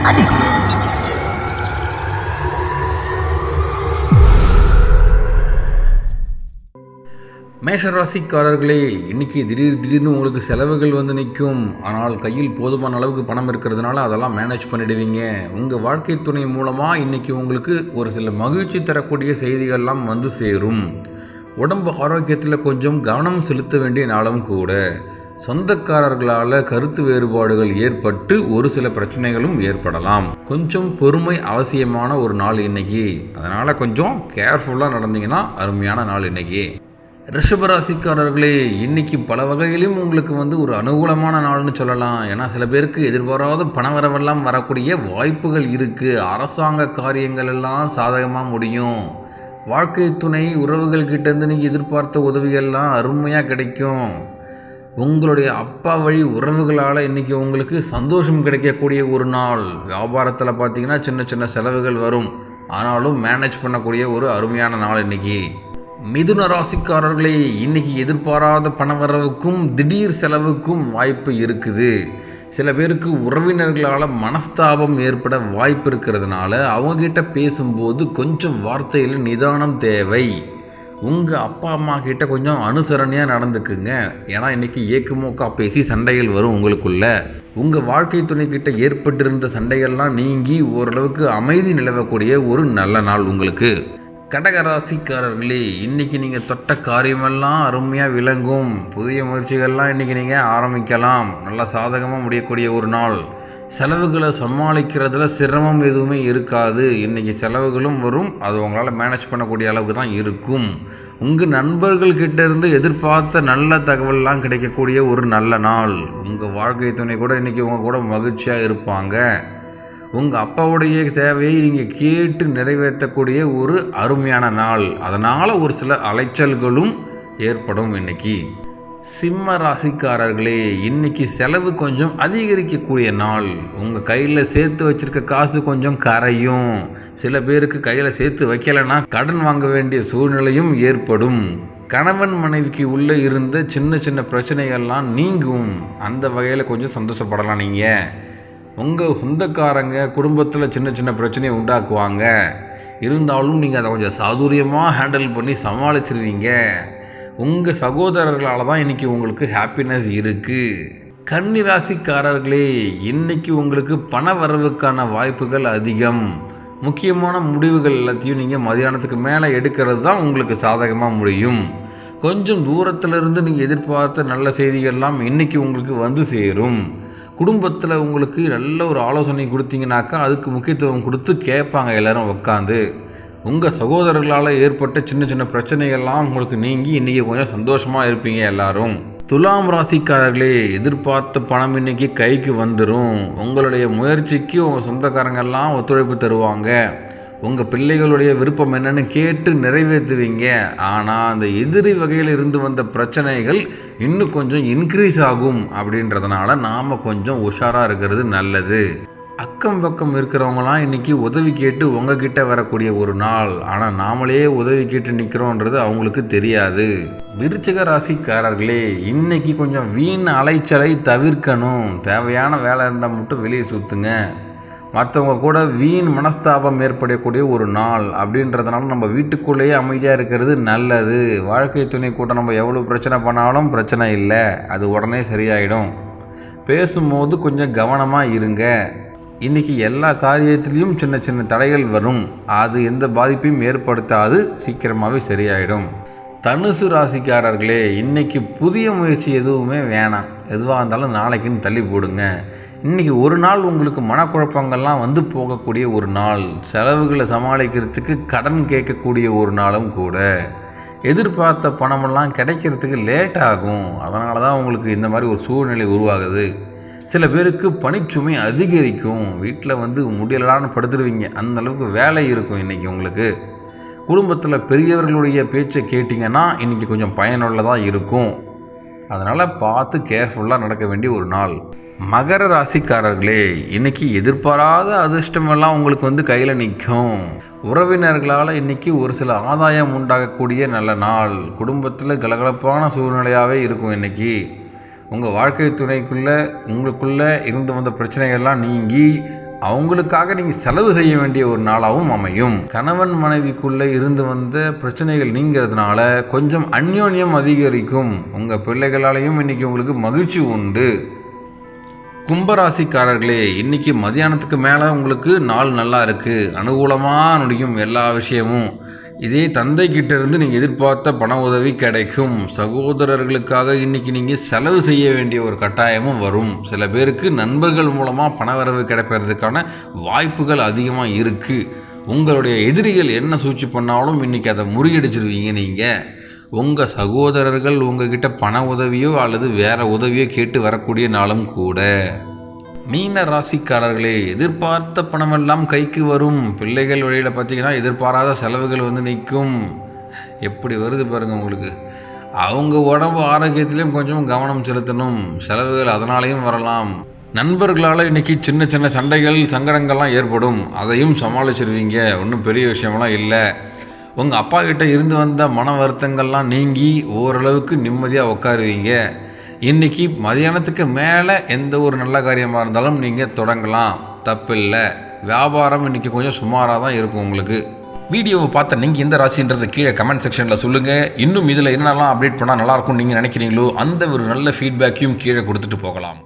அதிகம். மேஷராசிக்காரர்களே, இன்றைக்கி திடீர்னு உங்களுக்கு செலவுகள் வந்து நிற்கும். ஆனால் கையில் போதுமான அளவுக்கு பணம் இருக்கிறதுனால அதெல்லாம் மேனேஜ் பண்ணிடுவீங்க. உங்கள் வாழ்க்கை துணை மூலமாக இன்றைக்கி உங்களுக்கு ஒரு சில மகிழ்ச்சி தரக்கூடிய செய்திகள்லாம் வந்து சேரும். உடம்பு ஆரோக்கியத்தில் கொஞ்சம் கவனம் செலுத்த வேண்டிய நாளும் கூட. சொந்தக்காரர்களால் கருத்து வேறுபாடுகள் ஏற்பட்டு ஒரு சில பிரச்சனைகளும் ஏற்படலாம். கொஞ்சம் பொறுமை அவசியமான ஒரு நாள் இன்னைக்கு. அதனால் கொஞ்சம் கேர்ஃபுல்லாக நடந்தீங்கன்னா அருமையான நாள் இன்னைக்கு. ரிஷபராசிக்காரர்களே, இன்னைக்கு பல வகையிலும் உங்களுக்கு வந்து ஒரு அனுகூலமான நாள்னு சொல்லலாம். ஏன்னா சில பேருக்கு எதிர்பாராத பணவரவெல்லாம் வரக்கூடிய வாய்ப்புகள் இருக்குது. அரசாங்க காரியங்கள் எல்லாம் சாதகமாக முடியும். வாழ்க்கை துணை உறவுகள் கிட்டேருந்து நீங்கள் எதிர்பார்த்த உதவிகள்லாம் அருமையாக கிடைக்கும். உங்களுடைய அப்பா வழி உறவுகளால் இன்றைக்கி உங்களுக்கு சந்தோஷம் கிடைக்கக்கூடிய ஒரு நாள். வியாபாரத்தில் பார்த்தீங்கன்னா சின்ன சின்ன செலவுகள் வரும், ஆனாலும் மேனேஜ் பண்ணக்கூடிய ஒரு அருமையான நாள் இன்றைக்கி. மிதுன ராசிக்காரர்களே, இன்றைக்கி எதிர்பாராத பணவரவுக்கும் திடீர் செலவுக்கும் வாய்ப்பு இருக்குது. சில பேருக்கு உறவினர்களால் மனஸ்தாபம் ஏற்பட வாய்ப்பு இருக்கிறதுனால அவங்கக்கிட்ட பேசும்போது கொஞ்சம் வார்த்தையில் நிதானம் தேவை. உங்கள் அப்பா அம்மா கிட்ட கொஞ்சம் அனுசரணையாக நடந்துக்குங்க. ஏன்னா இன்றைக்கி ஏக்குமோக்கா பேசி சண்டைகள் வரும் உங்களுக்குள்ள. உங்கள் வாழ்க்கை துணைக்கிட்ட ஏற்பட்டிருந்த சண்டைகள்லாம் நீங்கி ஓரளவுக்கு அமைதி நிலவக்கூடிய ஒரு நல்ல நாள் உங்களுக்கு. கடகராசிக்காரர்களே, இன்றைக்கி நீங்கள் தொட்ட காரியமெல்லாம் அருமையாக விளங்கும். புதிய முயற்சிகள்லாம் இன்றைக்கி நீங்கள் ஆரம்பிக்கலாம். நல்லா சாதகமாக முடியக்கூடிய ஒரு நாள். செலவுகளை சமாளிக்கிறதுல சிரமம் எதுவுமே இருக்காது. இன்றைக்கி செலவுகளும் வரும், அது உங்களால் மேனேஜ் பண்ணக்கூடிய அளவுக்கு தான் இருக்கும். உங்கள் நண்பர்கள்கிட்ட இருந்து எதிர்பார்த்த நல்ல தகவல்லாம் கிடைக்கக்கூடிய ஒரு நல்ல நாள். உங்கள் வாழ்க்கை துணை கூட இன்றைக்கி உங்கள் கூட மகிழ்ச்சியாக இருப்பாங்க. உங்கள் அப்பாவுடைய தேவையை நீங்கள் கேட்டு நிறைவேற்றக்கூடிய ஒரு அருமையான நாள். அதனால் ஒரு சில அலைச்சல்களும் ஏற்படும் இன்றைக்கி. சிம்ம ராசிக்காரர்களே, இன்றைக்கி செலவு கொஞ்சம் அதிகரிக்கக்கூடிய நாள். உங்கள் கையில் சேர்த்து வச்சுருக்க காசு கொஞ்சம் கரையும். சில பேருக்கு கையில் சேர்த்து வைக்கலைன்னா கடன் வாங்க வேண்டிய சூழ்நிலையும் ஏற்படும். கணவன் மனைவிக்கு உள்ளே இருந்த சின்ன சின்ன பிரச்சனைகள்லாம் நீங்கும். அந்த வகையில் கொஞ்சம் சந்தோஷப்படலாம். நீங்கள் உங்கள் சொந்தக்காரங்க குடும்பத்தில் சின்ன சின்ன பிரச்சனையை உண்டாக்குவாங்க. இருந்தாலும் நீங்கள் அதை கொஞ்சம் சாதுரியமாக ஹேண்டில் பண்ணி சமாளிச்சிருவீங்க. உங்கள் சகோதரர்களால் தான் இன்றைக்கி உங்களுக்கு ஹாப்பினஸ் இருக்குது. கன்னி ராசிக்காரர்களே, இன்றைக்கி உங்களுக்கு பண வரவுக்கான வாய்ப்புகள் அதிகம். முக்கியமான முடிவுகள் எல்லாத்தையும் நீங்கள் மதியானத்துக்கு மேலே எடுக்கிறது தான் உங்களுக்கு சாதகமாக முடியும். கொஞ்சம் தூரத்திலிருந்து நீங்கள் எதிர்பார்த்த நல்ல செய்திகள்லாம் இன்றைக்கி உங்களுக்கு வந்து சேரும். குடும்பத்தில் உங்களுக்கு நல்ல ஒரு ஆலோசனை கொடுத்தீங்கன்னாக்கா அதுக்கு முக்கியத்துவம் கொடுத்து கேட்பாங்க எல்லோரும் உட்காந்து. உங்கள் சகோதரர்களால் ஏற்பட்ட சின்ன சின்ன பிரச்சனைகள்லாம் உங்களுக்கு நீங்கி இன்றைக்கி கொஞ்சம் சந்தோஷமாக இருப்பீங்க எல்லோரும். துலாம் ராசிக்காரர்களே, எதிர்பார்த்த பணம் இன்றைக்கி கைக்கு வந்துடும். உங்களுடைய முயற்சிக்கு உங்கள் சொந்தக்காரங்கள்லாம் ஒத்துழைப்பு தருவாங்க. உங்கள் பிள்ளைகளுடைய விருப்பம் என்னென்னு கேட்டு நிறைவேற்றுவீங்க. ஆனால் அந்த எதிரி வகையில் இருந்து வந்த பிரச்சனைகள் இன்னும் கொஞ்சம் இன்க்ரீஸ் ஆகும். அப்படின்றதுனால நாம் கொஞ்சம் உஷாராக இருக்கிறது நல்லது. அக்கம் பக்கம் இருக்கிறவங்களாம் இன்றைக்கி உதவி கேட்டு உங்ககிட்ட வரக்கூடிய ஒரு நாள். ஆனால் நாமளே உதவி கேட்டு நிற்கிறோன்றது அவங்களுக்கு தெரியாது. விருச்சிக ராசிக்காரர்களே, இன்றைக்கி கொஞ்சம் வீண் அலைச்சலை தவிர்க்கணும். தேவையான வேலை இருந்தால் மட்டும் வெளியே சுற்றுங்க. மற்றவங்க கூட வீண் மனஸ்தாபம் ஏற்படக்கூடிய ஒரு நாள். அப்படின்றதுனால நம்ம வீட்டுக்குள்ளேயே அமைதியாக இருக்கிறது நல்லது. வாழ்க்கை துணை கூட நம்ம எவ்வளோ பிரச்சனை பண்ணாலும் பிரச்சனை இல்லை, அது உடனே சரியாயிடும். பேசும்போது கொஞ்சம் கவனமாக இருங்க. இன்றைக்கி எல்லா காரியத்திலையும் சின்ன சின்ன தடைகள் வரும், அது எந்த பாதிப்பையும் ஏற்படுத்தாது, சீக்கிரமாகவே சரியாயிடும். தனுசு ராசிக்காரர்களே, இன்றைக்கி புதிய முயற்சி எதுவுமே வேணாம். எதுவாக இருந்தாலும் நாளைக்குன்னு தள்ளி போடுங்க. இன்றைக்கி ஒரு நாள் உங்களுக்கு மனக்குழப்பங்கள்லாம் வந்து போகக்கூடிய ஒரு நாள். செலவுகளை சமாளிக்கிறதுக்கு கடன் கேட்கக்கூடிய ஒரு நாளும் கூட. எதிர்பார்த்த பணமெல்லாம் கிடைக்கிறதுக்கு லேட் ஆகும். அதனால தான் உங்களுக்கு இந்த மாதிரி ஒரு சூழ்நிலை உருவாகுது. சில பேருக்கு பணிச்சுமை அதிகரிக்கும். வீட்டில் வந்து முடியலான்னு படுத்துருவீங்க, அந்தளவுக்கு வேலை இருக்கும் இன்றைக்கி உங்களுக்கு. குடும்பத்தில் பெரியவர்களுடைய பேச்சை கேட்டிங்கன்னா இன்றைக்கி கொஞ்சம் பயனுள்ளதாக இருக்கும். அதனால் பார்த்து கேர்ஃபுல்லாக நடக்க வேண்டிய ஒரு நாள். மகர ராசிக்காரர்களே, இன்றைக்கி எதிர்பாராத அதிர்ஷ்டமெல்லாம் உங்களுக்கு வந்து கையில் நிற்கும். உறவினர்களால் இன்றைக்கி ஒரு சில ஆதாயம் உண்டாகக்கூடிய நல்ல நாள். குடும்பத்தில் கலகலப்பான சூழ்நிலையாகவே இருக்கும் இன்றைக்கி. உங்கள் வாழ்க்கை துணைக்குள்ளே உங்களுக்குள்ளே இருந்து வந்த பிரச்சனைகள்லாம் நீங்கி அவங்களுக்காக நீங்கள் செலவு செய்ய வேண்டிய ஒரு நாளாகவும் அமையும். கணவன் மனைவிக்குள்ளே இருந்து வந்த பிரச்சனைகள் நீங்கிறதுனால கொஞ்சம் அந்யோன்யம் அதிகரிக்கும். உங்கள் பிள்ளைகளாலையும் இன்றைக்கி உங்களுக்கு மகிழ்ச்சி உண்டு. கும்பராசிக்காரர்களே, இன்றைக்கி மதியானத்துக்கு மேலே உங்களுக்கு நாள் நல்லா இருக்குது, அனுகூலமாக நுடிக்கும் எல்லா விஷயமும். இதே தந்தைக்கிட்ட இருந்து நீங்கள் எதிர்பார்த்த பண உதவி கிடைக்கும். சகோதரர்களுக்காக இன்றைக்கி நீங்கள் செலவு செய்ய வேண்டிய ஒரு கட்டாயமும் வரும். சில பேருக்கு நண்பர்கள் மூலமாக பண வரவு கிடைப்பதற்கான வாய்ப்புகள் அதிகமாக இருக்குது. உங்களுடைய எதிரிகள் என்ன சூழ்ச்சி பண்ணாலும் இன்றைக்கி அதை முறியடிச்சிருவீங்க. நீங்கள் உங்கள் சகோதரர்கள் உங்ககிட்ட பண உதவியோ அல்லது வேறு உதவியோ கேட்டு வரக்கூடிய நாளும் கூட. மீன ராசிக்காரர்களே, எதிர்பார்த்த பணமெல்லாம் கைக்கு வரும். பிள்ளைகள் வழியில் பார்த்திங்கன்னா எதிர்பாராத செலவுகள் வந்து நிற்கும். எப்படி வருது பாருங்கள் உங்களுக்கு. அவங்க உடம்பு ஆரோக்கியத்திலையும் கொஞ்சம் கவனம் செலுத்தணும். செலவுகள் அதனாலேயும் வரலாம். நண்பர்களால் இன்றைக்கி சின்ன சின்ன சண்டைகள் சங்கடங்கள்லாம் ஏற்படும். அதையும் சமாளிச்சிருவீங்க. ஒன்றும் பெரிய விஷயமெல்லாம் இல்லை. உங்கள் அப்பா கிட்ட இருந்து வந்த மன வருத்தங்கள்லாம் நீங்கி ஓரளவுக்கு நிம்மதியாக உட்காருவீங்க. இன்றைக்கி மதியானத்துக்கு மேலே எந்த ஒரு நல்ல காரியமாக இருந்தாலும் நீங்கள் தொடங்கலாம், தப்பில்லை. வியாபாரம் இன்றைக்கி கொஞ்சம் சுமாராக தான் இருக்கும் உங்களுக்கு. வீடியோவை பார்த்த நீங்கள் எந்த ராசின்றது கீழே கமெண்ட் செக்ஷனில் சொல்லுங்கள். இன்னும் இதில் என்னென்னலாம் அப்டேட் பண்ணால் நல்லாயிருக்கும்னு நீங்கள் நினைக்கிறீங்களோ அந்த ஒரு நல்ல ஃபீட்பேக்கையும் கீழே கொடுத்துட்டு போகலாம்.